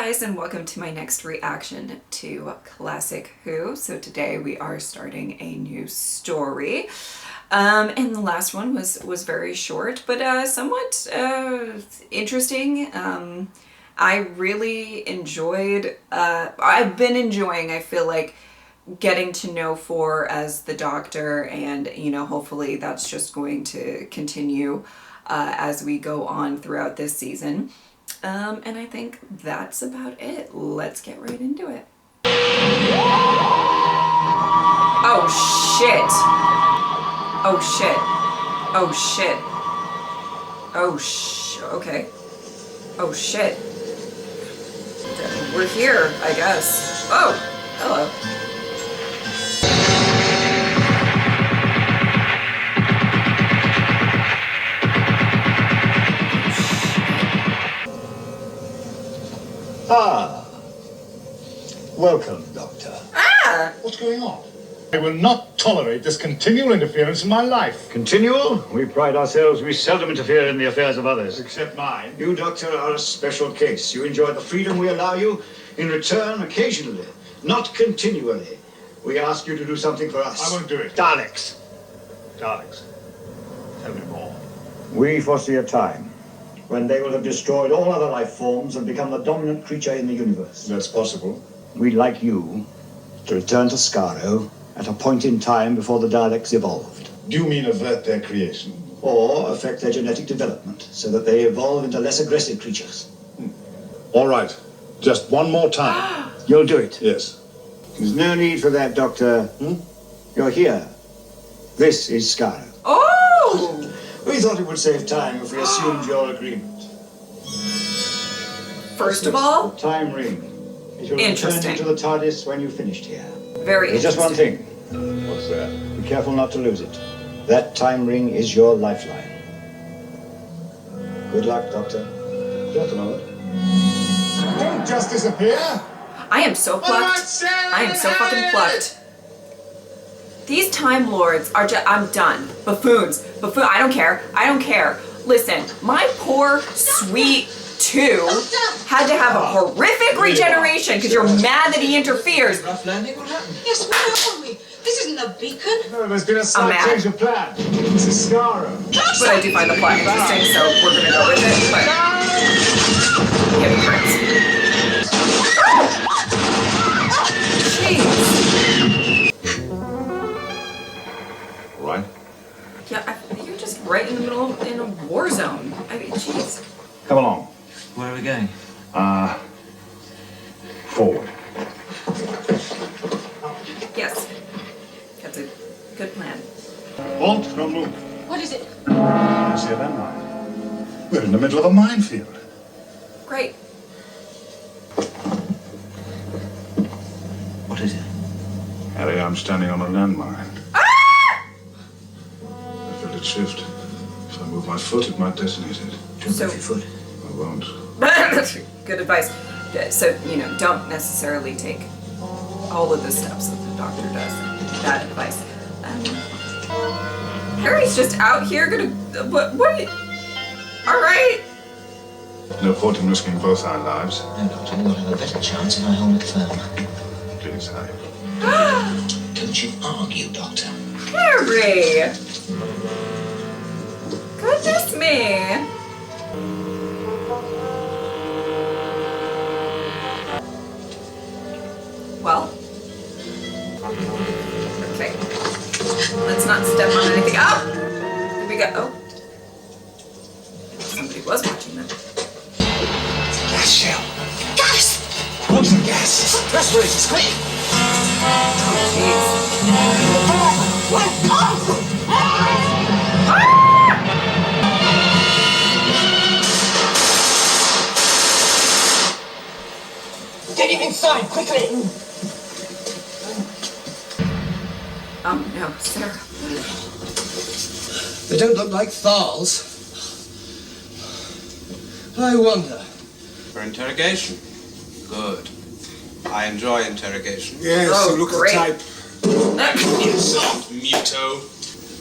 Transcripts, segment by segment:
guys, and welcome to my next reaction to Classic Who. So today we are starting a new story. And the last one was very short, but somewhat interesting. I really enjoyed, I've been enjoying, I feel like, getting to know Four as the Doctor, and hopefully that's just going to continue as we go on throughout this season. And I think that's about it. Let's get right into it. Oh shit! Oh shit! Oh shit! Oh okay. Oh shit. We're here, I guess. Oh, hello. Ah, welcome, Doctor. Ah! What's going on? I will not tolerate this continual interference in my life. Continual? We pride ourselves. We seldom interfere in the affairs of others. Except mine. You, Doctor, are a special case. You enjoy the freedom we allow you. In return, occasionally, not continually, we ask you to do something for us. I won't do it. Daleks. Daleks. Tell me more. We foresee a time when they will have destroyed all other life forms and become the dominant creature in the universe. That's possible. We'd like you to return to Skaro at a point in time before the Daleks evolved. Do you mean avert their creation? Or affect their genetic development so that they evolve into less aggressive creatures. All right. Just one more time. You'll do it. Yes. There's no need for that, Doctor. You're here. This is Skaro. Oh! We thought it would save time if we assumed your agreement. First of all, The time ring. It will return interesting. you to the TARDIS when you've finished here. Very There's just one interesting. thing. What's that? Be careful not to lose it. That time ring is your lifeline. Good luck, Doctor. Just a moment. Don't just disappear. I am so plucked. I am so fucking plucked. These Time Lords are just, I'm done. Buffoons. I don't care. I don't care. Listen, my poor, sweet two had to have a horrific regeneration because you're mad that he interferes. Rough landing, what happened? Yes, where are we? This isn't the beacon. No, there's been a slight mad. change of plan. This is Skaro. But I do find the plot interesting, so we're gonna go with it. But hypocrites. Jeez. Right. Yeah, you're just right in the middle of in a war zone. I mean, jeez. Come along. Where are we going? Forward. Yes, that's a good plan. Halt, don't move. What is it? You see a landmine? We're in the middle of a minefield. Great. What is it? Harry, I'm standing on a landmine. Ah! I felt it shift. If I move my foot, it might detonate it. Don't So- move your foot. I won't. Good advice. So, don't necessarily take all of the steps that the Doctor does. Bad advice. Harry's just out here gonna. What? Alright. No point in risking both our lives. No, Doctor, you'll have a better chance if I hold it firm. Please, Harry. Don't you argue, Doctor. Harry! Goodness me! Well. Okay. Let's not step on anything. Oh! Here we go. Oh. Somebody was watching them. Gas shell. Gas! Poison gas. Respirators, quick! Oh, jeez. Get him inside, quickly! Oh, no, Sarah. They don't look like Thals. I wonder. For interrogation? Good. I enjoy interrogation. Yes, Oh, you look great. the type. Insult, Muto.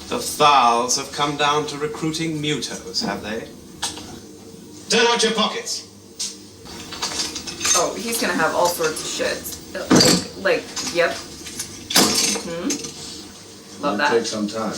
The Thals have come down to recruiting Mutos, have they? Turn out your pockets. Oh, he's gonna have all sorts of shit. Yep. Love that. It'll take some time.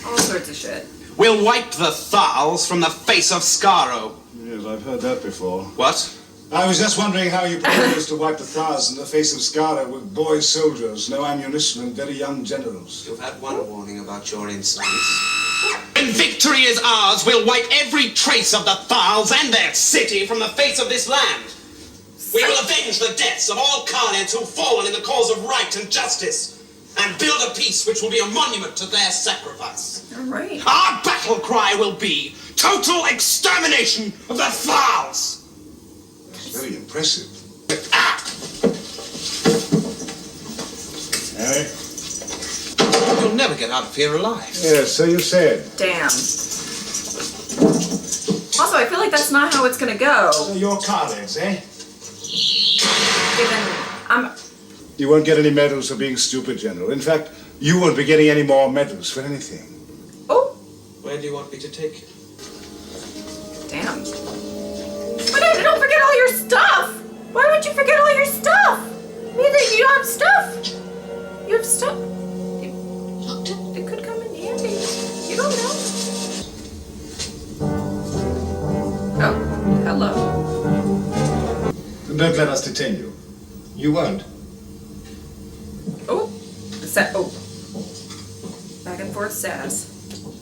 All sorts of shit. We'll wipe the Thals from the face of Skaro. Yes, I've heard that before. What? I was just wondering how you propose to wipe the Thals in the face of Skaro with boy soldiers, no ammunition, and very young generals. You've had one warning about your insolence. When victory is ours, we'll wipe every trace of the Thals and their city from the face of this land. We will avenge the deaths of all Kaleds who've fallen in the cause of right and justice, and build a peace which will be a monument to their sacrifice. All right. Our battle cry will be total extermination of the Thals. That's very impressive. Harry? You'll never get out of here alive. Yes, so you said. Damn. Also, I feel like that's not how it's gonna go. So you're Kaleds, eh? Given You won't get any medals for being stupid, General. In fact, you won't be getting any more medals for anything. Oh, Where do you want me to take you? damn. But don't forget all your stuff. Why would you forget all your stuff? You have stuff. You have stuff. It could come in handy. You don't know. Oh, hello. Don't let us detain you. You won't. Oh, back and forth sass.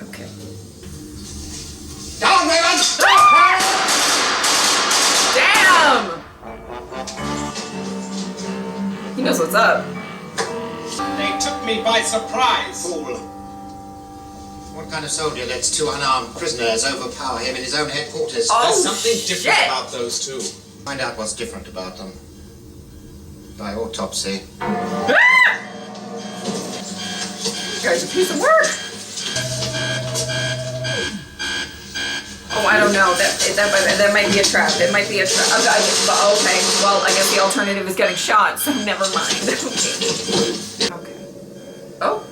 Okay. Down, Raven! Damn! He knows what's up. They took me by surprise. Fool. What kind of soldier lets two unarmed prisoners overpower him in his own headquarters? Oh, There's something different shit. about those two. Find out what's different about them. By autopsy. You guys are a piece of work. Oh, I don't know. That might be a trap. It might be a trap. Okay. Well, I guess the alternative is getting shot, so never mind. Okay. Oh.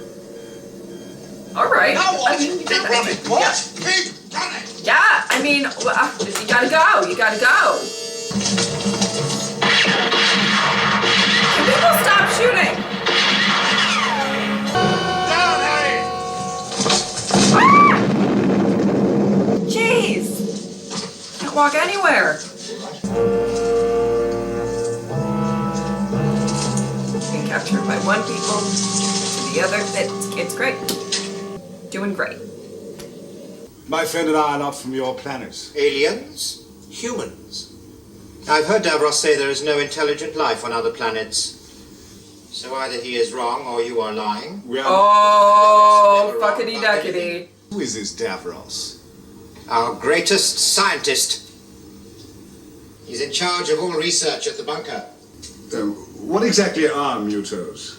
All right. Keep running! What? Keep running! Yeah. I mean, you gotta go. You gotta go. Can people stop shooting? Down, Harry! Jeez. Can't walk anywhere. Being captured by one people to the other. It's great. Doing great. My friend and I are not from your planet. Aliens? Humans. I've heard Davros say there is no intelligent life on other planets. So either he is wrong or you are lying. We are Oh, fuckity duckity. Who is this Davros? Our greatest scientist. He's in charge of all research at the bunker. What exactly are Mutos?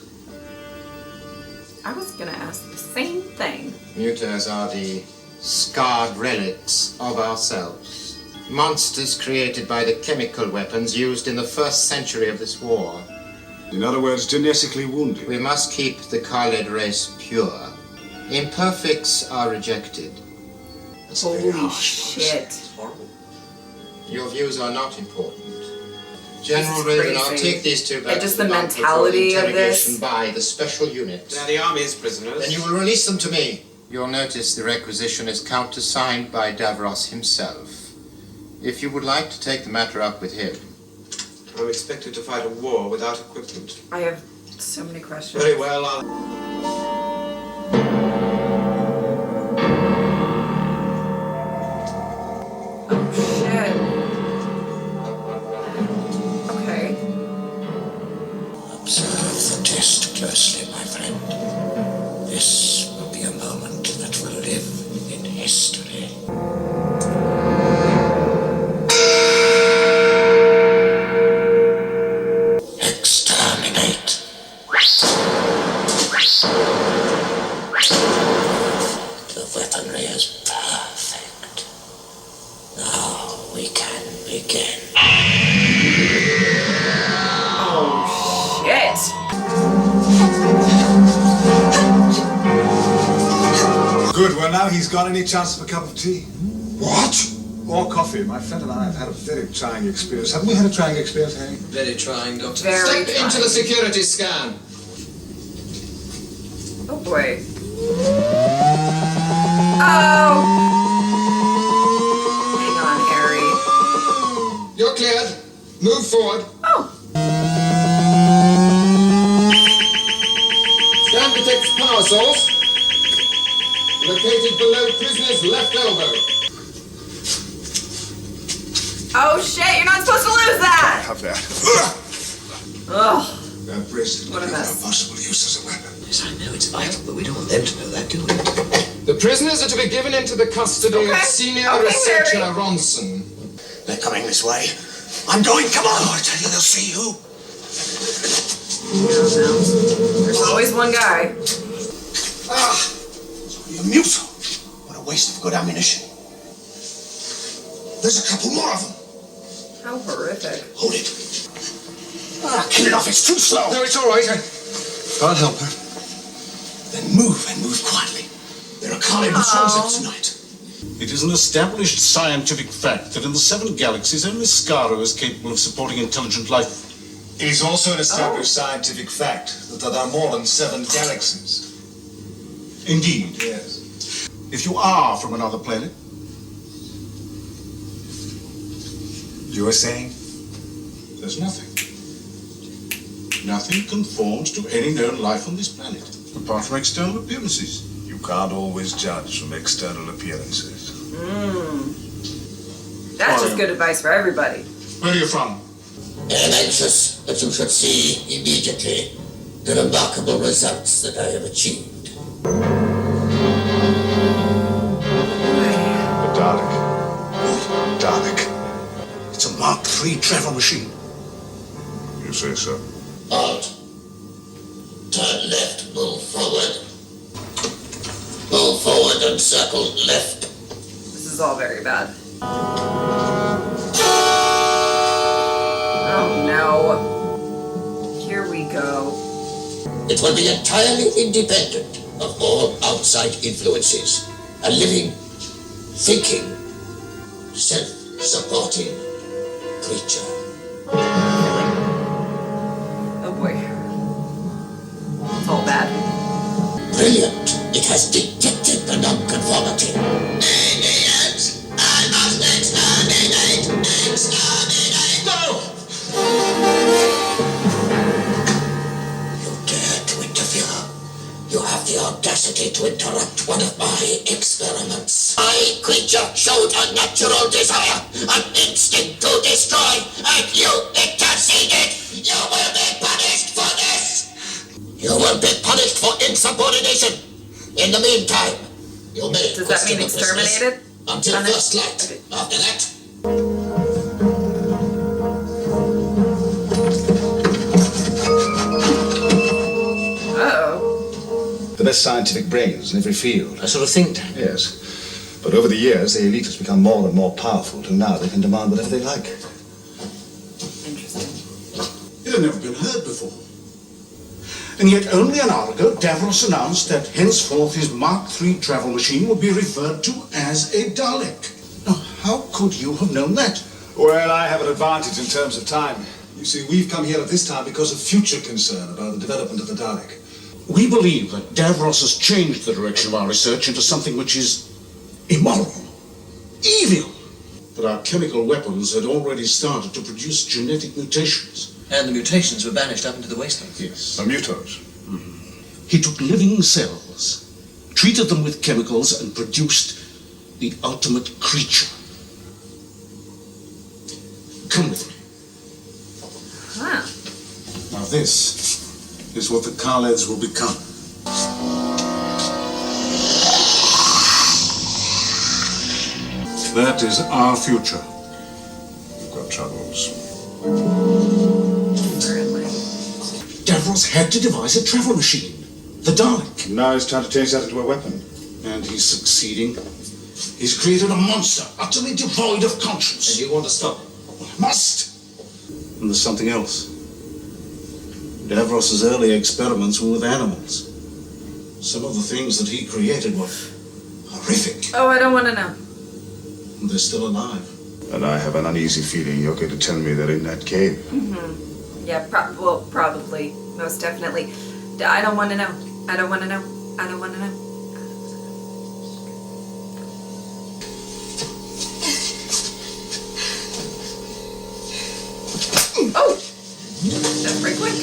I was gonna ask the same thing. Mutos are the scarred relics of ourselves. Monsters created by the chemical weapons used in the first century of this war. In other words, genetically wounded. We must keep the Kaled race pure. Imperfects are rejected. That's very Holy harsh. shit. Your views are not important. General This is Raven, I'll crazy. take these two back And just to the bunker for mentality of interrogation this. by the special unit. They're the army's prisoners. Then you will release them to me. You'll notice the requisition is countersigned by Davros himself. If you would like to take the matter up with him. I'm expected to fight a war without equipment. I have so many questions. Very well, Oh shit. Okay. Observe the test closely, my friend. This will be a moment that will live in history. Exterminate. The weaponry is perfect. Now we can begin. Oh shit. Good, well now he's got any chance of a cup of tea? What? Or coffee. My friend and I have had a very trying experience. Haven't we had a trying experience, Harry? Very trying, Doctor. Very Step trying. into the security scan. Oh boy. Oh! Hang on, Harry. You're cleared. Move forward. Oh! Scan detects power source. Located below prisoner's left elbow. Oh shit, you're not supposed to lose that! Have that. Ugh. That bracelet What a could have mess. no possible use as a weapon. Yes, I know it's vital, but we don't want them to know that, do we? The prisoners are to be given into the custody of Okay. Senior Okay, Researcher Harry. Ronson. They're coming this way. I'm going, come on! I tell you, they'll see you. No. There's always one guy. You Muto. What a waste of good ammunition. There's a couple more of them. How horrific. Hold it. Kill it off, it's too slow. No, it's all right. I'll help her. Then move, and move quietly. There are Kaled patrols tonight. It is an established scientific fact that in the 7 galaxies, only Skaro is capable of supporting intelligent life. It is also an established scientific fact that there are more than 7 galaxies. Indeed. Yes. If you are from another planet, You were saying? there's nothing. Nothing conforms to any known life on this planet, apart from external appearances. You can't always judge from external appearances. That's just good advice for everybody. Where are you from? I am anxious that you should see immediately the remarkable results that I have achieved. The Dalek. Dalek. It's a Mark III travel machine. You say so. Halt. Turn left, move forward. Move forward and circle left. This is all very bad. Oh no. Here we go. It will be entirely independent of all outside influences. A living, thinking, self-supporting creature. Oh boy. It's all bad. Brilliant. It has detected the non-conformity. Idiots! I must exterminate! Exterminate! No! You dare to interfere. You have the audacity to interrupt one of my experiments. My creature showed a natural desire, an instinct to destroy, and you interceded! You will be punished for this! You will be punished for insubordination. In the meantime, you may Does that mean question the business exterminated? until Punished? first light. Okay. After that, Uh-oh. The best scientific brains in every field. A sort of think tank. Yes. But over the years, the elite has become more and more powerful, and now they can demand whatever they like. Interesting. It had never been heard before. And yet only an hour ago, Davros announced that henceforth his Mark III travel machine would be referred to as a Dalek. Now, how could you have known that? Well, I have an advantage in terms of time. You see, we've come here at this time because of future concern about the development of the Dalek. We believe that Davros has changed the direction of our research into something which is immoral, evil. But our chemical weapons had already started to produce genetic mutations. And the mutations were banished up into the wastelands. Yes. The Mutos. He took living cells, treated them with chemicals, and produced the ultimate creature. Come with me. Huh. Now this is what the Kaleds will become. That is our future. We've got troubles. Apparently. Davros had to devise a travel machine, the Dalek. Now he's trying to change that into a weapon. And he's succeeding. He's created a monster, utterly devoid of conscience. And you want to stop it? Must! And there's something else. Davros's early experiments were with animals. Some of the things that he created were horrific. Oh, I don't want to know. They're still alive. And I have an uneasy feeling you're going to tell me they're in that cave. Mm-hmm. Yeah, probably. Most definitely. I don't want to know. I don't want to know. I don't want to know. Oh! That's pretty quick.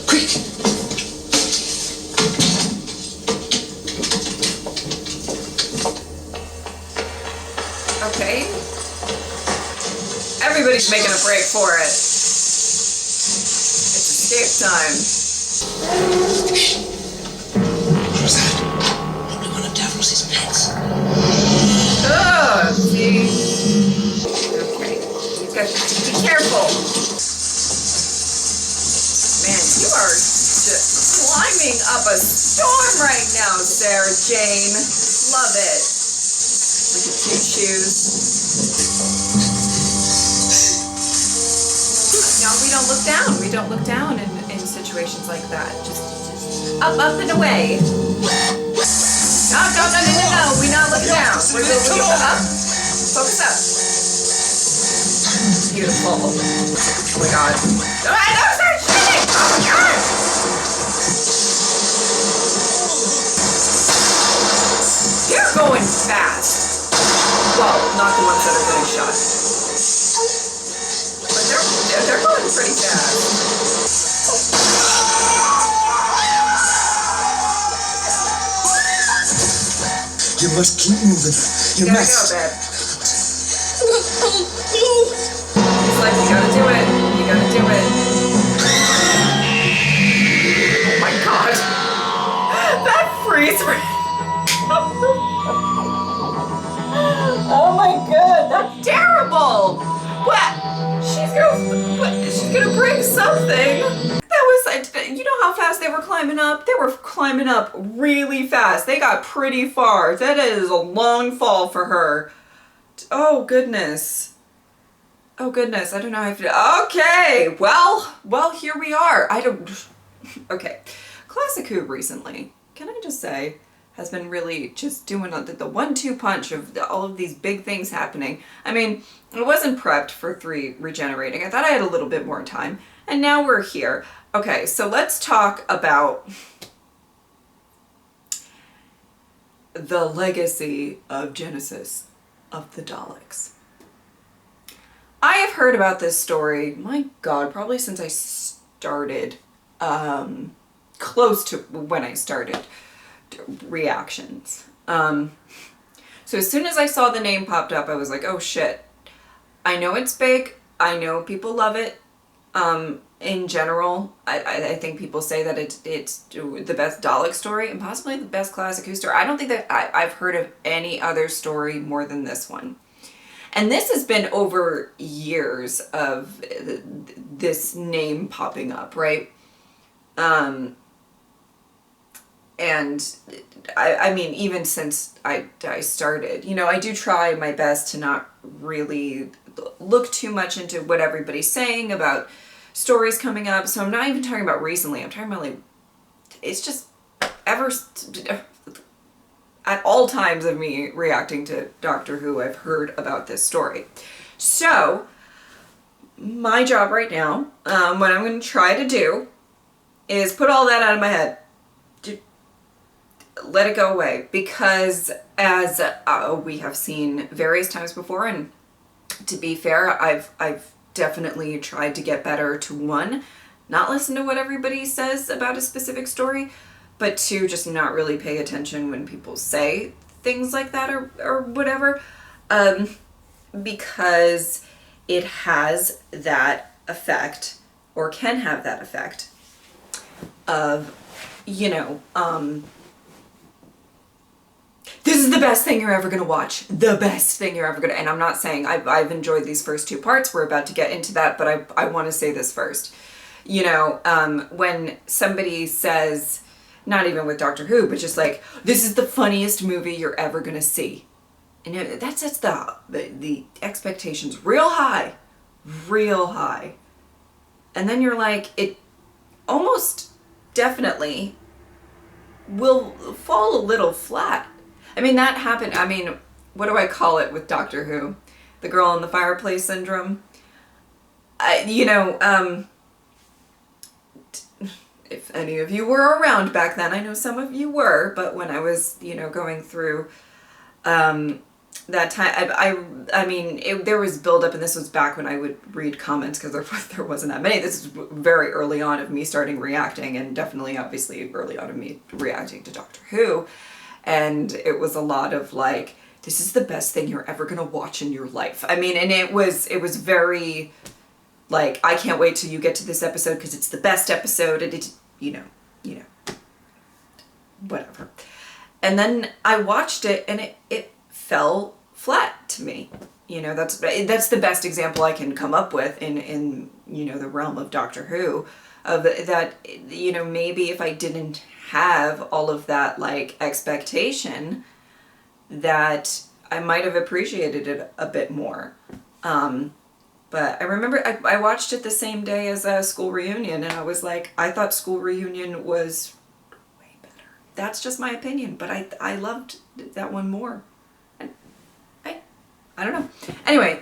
Quick! Okay. Everybody's making a break for it. It's escape time. What was that? Probably one of Davros' pets. Oh, see? Okay. You got to be careful. Man, you are just climbing up a storm right now, Sarah Jane. Love it. Look at cute shoes. No, we don't look down. We don't look down in situations like that. Just up and away. No. We're not looking down. We're looking up. Focus up. Beautiful. Oh my god. Oh, I know, start shooting! Oh my god! They're going fast. Well, not the ones that are getting shot. But they're going pretty fast. You must keep moving. You gotta must. go, babe. It's like, you gotta do it. You gotta do it. Oh my god. That freeze frame. Oh my god, that's terrible. What? She's gonna break something. That was, you know how fast they were climbing up? They were climbing up really fast. They got pretty far. That is a long fall for her. Oh goodness. Oh goodness, I don't know how to. Okay, well, here we are. Okay. Classic Who recently, can I just say, has been really just doing the 1-2 punch of all of these big things happening. I mean, I wasn't prepped for 3 regenerating. I thought I had a little bit more time. And now we're here. Okay, so let's talk about the legacy of Genesis of the Daleks. I have heard about this story, my god, probably since I started, close to when I started reactions. So as soon as I saw the name popped up, I was like, oh shit. I know it's big. I know people love it. In general, I think people say that it's the best Dalek story and possibly the best Classic Who story. I don't think that I've heard of any other story more than this one. And this has been over years of this name popping up, right? And I mean, even since I started, you know, I do try my best to not really look too much into what everybody's saying about stories coming up. So I'm not even talking about recently. I'm talking about like, it's just ever, at all times of me reacting to Doctor Who, I've heard about this story. So my job right now, what I'm going to try to do is put all that out of my head. Let it go away, because as we have seen various times before, and to be fair, I've definitely tried to get better to, one, not listen to what everybody says about a specific story, but two, just not really pay attention when people say things like that or whatever, because it has that effect, or can have that effect of, you know, this is the best thing you're ever going to watch. The best thing you're ever going to... And I'm not saying... I've enjoyed these first 2 parts. We're about to get into that, but I want to say this first. You know, when somebody says, not even with Doctor Who, but just like, this is the funniest movie you're ever going to see. And that sets the expectations real high. Real high. And then you're like, it almost definitely will fall a little flat. I mean, that happened. I mean, what do I call it with Doctor Who? The girl in the fireplace syndrome. If any of you were around back then, I know some of you were, but when I was, going through that time, I mean, there was buildup, and this was back when I would read comments because there wasn't that many. This is very early on of me starting reacting, and definitely, obviously, early on of me reacting to Doctor Who, and it was a lot of like, this is the best thing you're ever gonna watch in your life. I mean, and it was very like, I can't wait till you get to this episode because it's the best episode, and it's, whatever. And then I watched it, and it fell flat to me. That's the best example I can come up with in the realm of Doctor Who, of that, maybe if I didn't have all of that like expectation, that I might have appreciated it a bit more. But I remember I watched it the same day as a School Reunion, and I was like, I thought School Reunion was way better. That's just my opinion, but I loved that one more. And I don't know. Anyway,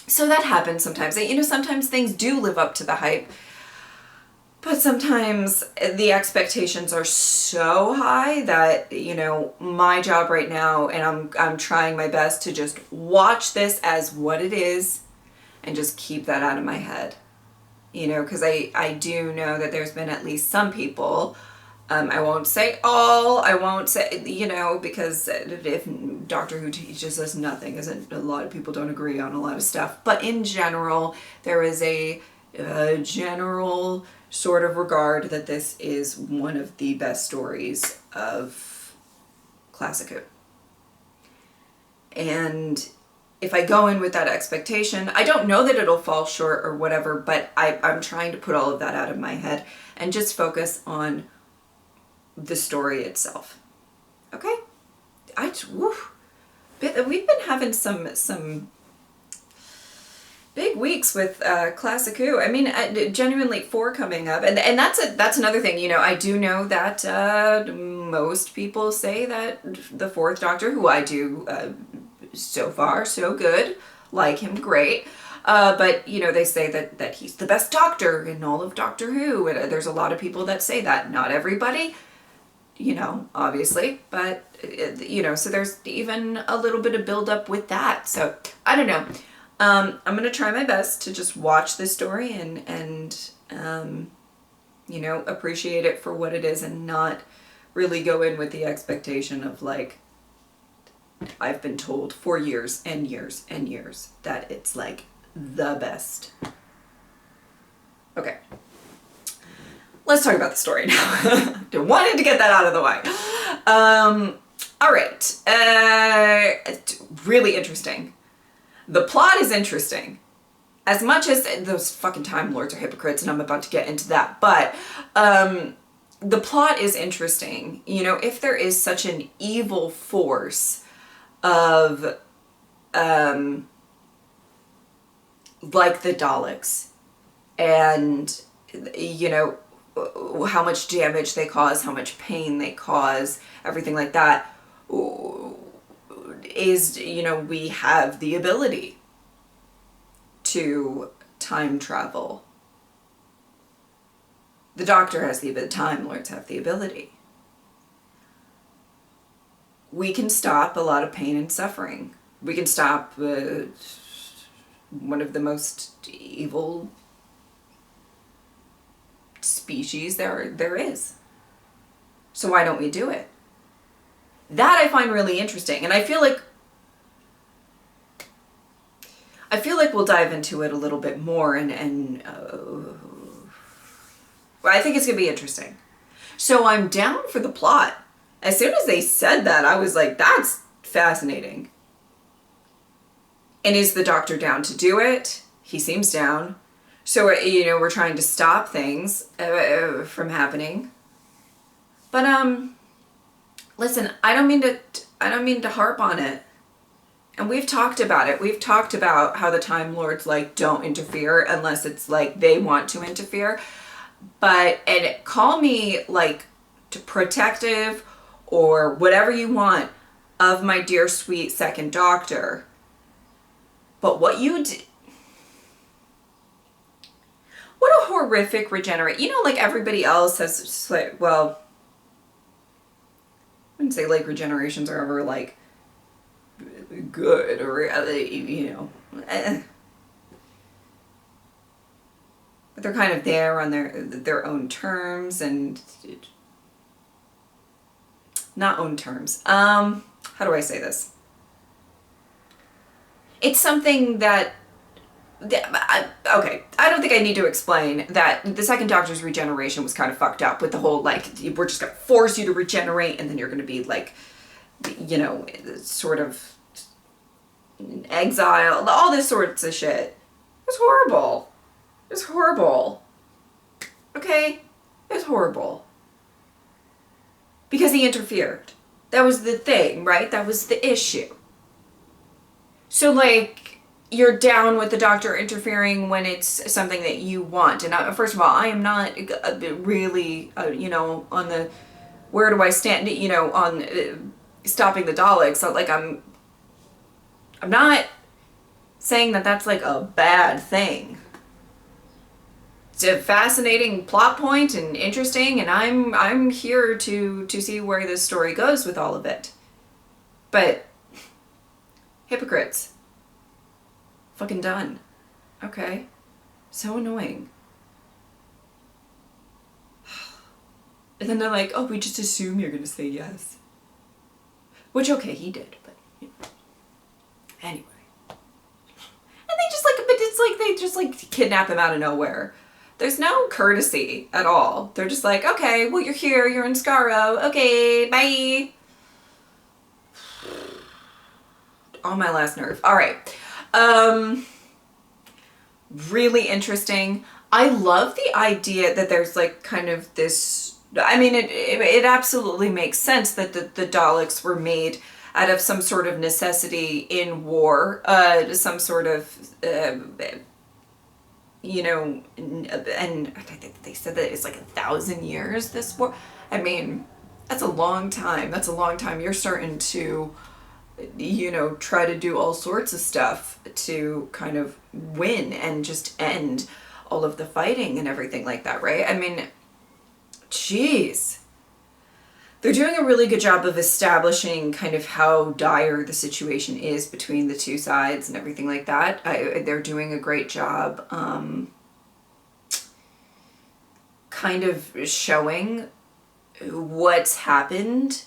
so that happens sometimes. Sometimes things do live up to the hype, but sometimes the expectations are so high that, my job right now, and I'm trying my best to just watch this as what it is and just keep that out of my head. Because I do know that there's been at least some people, I won't say all, I won't say, because if Doctor Who teaches us nothing, isn't a lot of people don't agree on a lot of stuff, but in general, there is a general sort of regard that this is one of the best stories of Classic Who. And if I go in with that expectation, I don't know that it'll fall short or whatever, but I'm trying to put all of that out of my head and just focus on the story itself. Okay? We've been having some big weeks with Classic Who. I mean, genuinely 4 coming up, and that's another thing. I do know that most people say that the 4th Doctor, who I do so far so good, like him great, but they say that he's the best Doctor in all of Doctor Who, and there's a lot of people that say that. Not everybody, obviously, but so there's even a little bit of build up with that. So I don't know. I'm going to try my best to just watch this story and appreciate it for what it is, and not really go in with the expectation of like, I've been told for years and years and years that it's like the best. Okay. Let's talk about the story now. Wanted to get that out of the way. All right. It's really interesting. The plot is interesting. As much as those fucking Time Lords are hypocrites, and I'm about to get into that, but the plot is interesting. If there is such an evil force of like the Daleks, and how much damage they cause, how much pain they cause, everything like that, is, we have the ability to time travel. The Doctor has the ability, Time Lords have the ability. We can stop a lot of pain and suffering. We can stop one of the most evil species there is. So why don't we do it? That I find really interesting, and I feel like we'll dive into it a little bit more, and I think it's gonna be interesting. So I'm down for the plot. As soon as they said that, I was like, that's fascinating. And is the Doctor down to do it? He seems down. So, we're trying to stop things from happening. But, listen, I don't mean to harp on it. And we've talked about it. We've talked about how the Time Lords, like, don't interfere unless it's, like, they want to interfere. And call me, like, protective or whatever you want. of my dear sweet second doctor. But what you did, what a horrific regenerate. You know, like everybody else has just like, well, I wouldn't say like regenerations are ever like good or, you know, but they're kind of there on their own terms and not own terms. How do I say this? It's something that, okay, I don't think I need to explain that the second doctor's regeneration was kind of fucked up with the whole, like, we're just going to force you to regenerate and then you're going to be, like, you know, sort of exile, all this sorts of shit. It was horrible. It was horrible. Okay? It was horrible. Because he interfered. That was the thing, right? That was the issue. So, like, you're down with the doctor interfering when it's something that you want. And first of all, I am not really, you know, on the, where do I stand, you know, on stopping the Daleks. So, like, I'm not saying that that's, like, a bad thing. It's a fascinating plot point and interesting, and I'm here to see where this story goes with all of it. But hypocrites. Fucking done. Okay. So annoying. And then they're like, oh, we just assume you're gonna say yes. Which, okay, he did, but you know. Anyway. And they just like, but it's like they just like kidnap him out of nowhere. There's no courtesy at all. They're just like, okay, well, you're here, you're in Skaro, okay, bye. On my last nerve. All right. Really interesting. I love the idea that there's like kind of this, I mean, it absolutely makes sense that the Daleks were made out of some sort of necessity in war, some sort of, you know, and I think they said that it's like 1,000 years, this war. I mean, that's a long time. That's a long time. You're starting to, you know, try to do all sorts of stuff to kind of win and just end all of the fighting and everything like that, right? I mean, jeez. They're doing a really good job of establishing kind of how dire the situation is between the two sides and everything like that. They're doing a great job kind of showing what's happened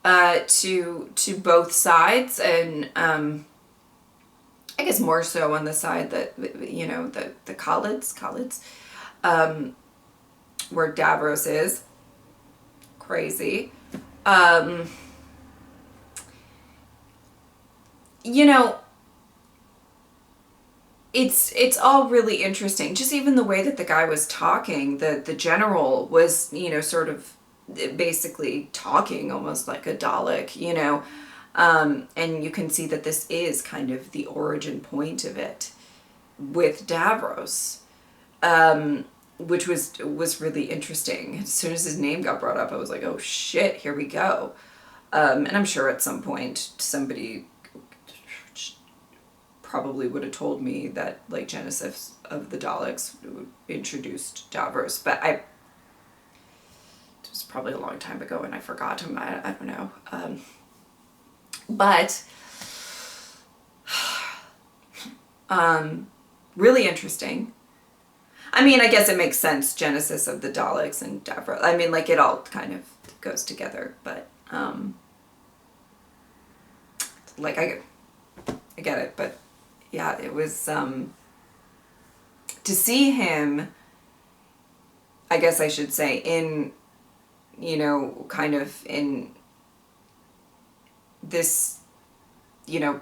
to both sides, and I guess more so on the side that, you know, the Kaleds, where Davros is. Crazy. You know, it's all really interesting. Just even the way that the guy was talking, the general was, you know, sort of basically talking almost like a Dalek, you know, and you can see that this is kind of the origin point of it with Davros. Which was really interesting. As soon as his name got brought up, I was like, oh shit, here we go. And I'm sure at some point somebody probably would have told me that, like, Genesis of the Daleks introduced Davros, but it was probably a long time ago and I forgot him. I don't know. But really interesting. I mean, I guess it makes sense, Genesis of the Daleks and Davros. I mean, like, it all kind of goes together, but, like, I get it, but, yeah, it was, to see him, I guess I should say, in, you know, kind of in this, you know,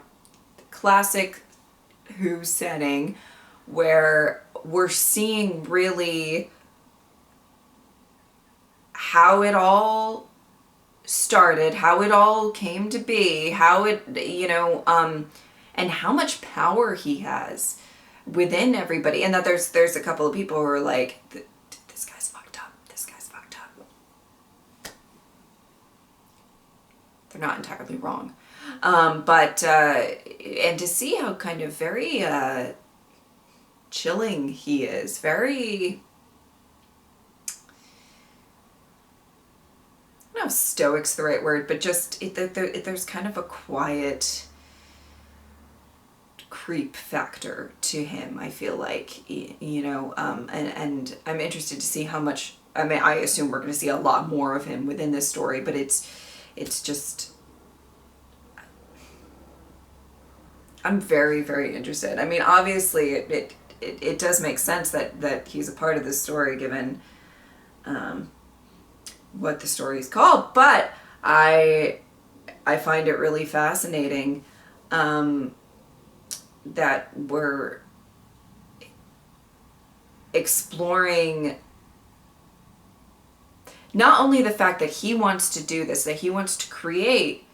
classic Who setting where we're seeing really how it all started, how it all came to be, how it, you know, and how much power he has within everybody. And that there's a couple of people who are like, this guy's fucked up, this guy's fucked up. they're not entirely wrong. And to see how kind of very chilling he is, very, I don't know if stoic's the right word, but just there's kind of a quiet creep factor to him, I feel like, you know, and I'm interested to see how much, I mean, I assume we're going to see a lot more of him within this story, but it's just, I'm very, very interested. I mean, obviously it does make sense that he's a part of this story given what the story is called, but I find it really fascinating that we're exploring not only the fact that he wants to do this, that he wants to create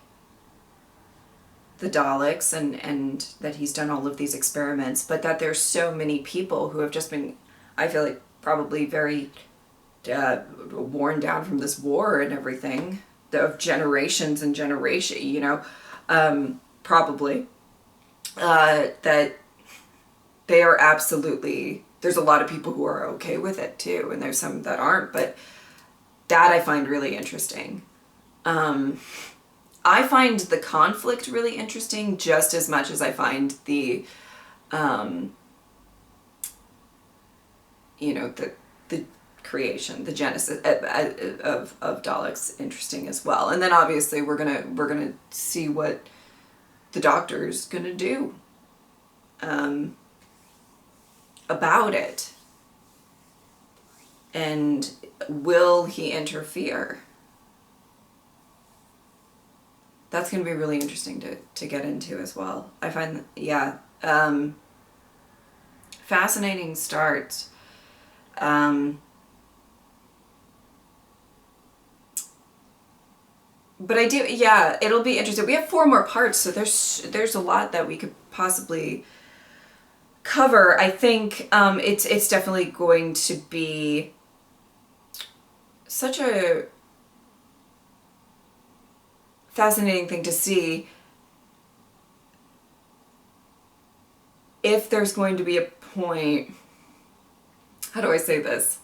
the Daleks and that he's done all of these experiments, but that there's so many people who have just been, I feel like, probably very worn down from this war and everything, of generations and generation, you know, probably, that they are absolutely, there's a lot of people who are okay with it too, and there's some that aren't, but that I find really interesting. I find the conflict really interesting just as much as I find the, you know, the creation, the genesis of Daleks interesting as well. And then obviously we're gonna see what the Doctor's gonna do about it. And will he interfere? That's going to be really interesting to get into as well. I find, yeah, fascinating start. But I do, yeah, it'll be interesting. We have 4 more parts, so there's a lot that we could possibly cover. I think it's definitely going to be such a fascinating thing to see if there's going to be a point, how do I say this?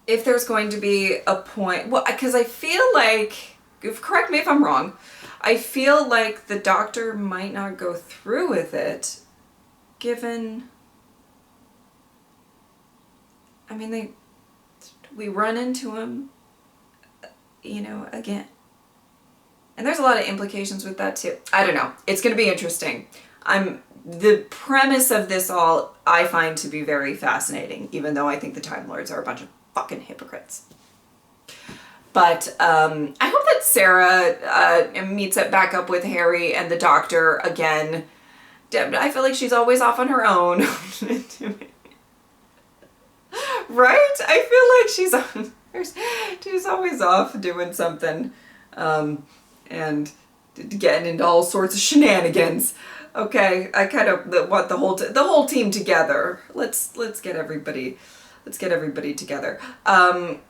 If there's going to be a point, well, because I feel like, correct me if I'm wrong, I feel like the Doctor might not go through with it, given, I mean, we run into him, you know, again. And there's a lot of implications with that too. I don't know. It's going to be interesting. The premise of this all, I find to be very fascinating, even though I think the Time Lords are a bunch of fucking hypocrites. But I hope that Sarah meets it back up with Harry and the Doctor again. I feel like she's always off on her own. Right? I feel like she's always off doing something, and getting into all sorts of shenanigans. Okay, I kind of want the whole team together. Let's get everybody together. I'm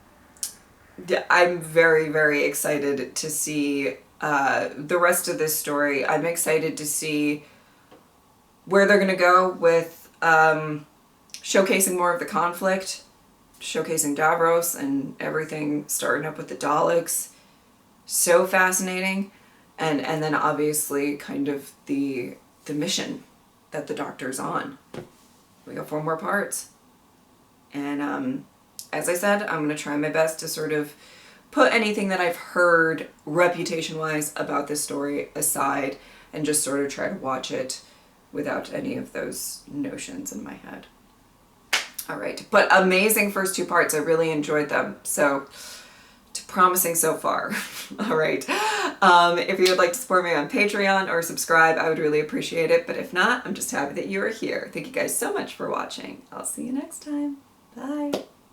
very, very excited to see the rest of this story. I'm excited to see where they're gonna go with showcasing more of the conflict, showcasing Davros and everything, starting up with the Daleks. So fascinating. And then obviously kind of the mission that the Doctor's on. We got 4 more parts. And as I said, I'm going to try my best to sort of put anything that I've heard reputation-wise about this story aside and just sort of try to watch it without any of those notions in my head. All right, but amazing first 2 parts. I really enjoyed them. So, promising so far. All right. If you would like to support me on Patreon or subscribe, I would really appreciate it. But if not, I'm just happy that you are here. Thank you guys so much for watching. I'll see you next time. Bye.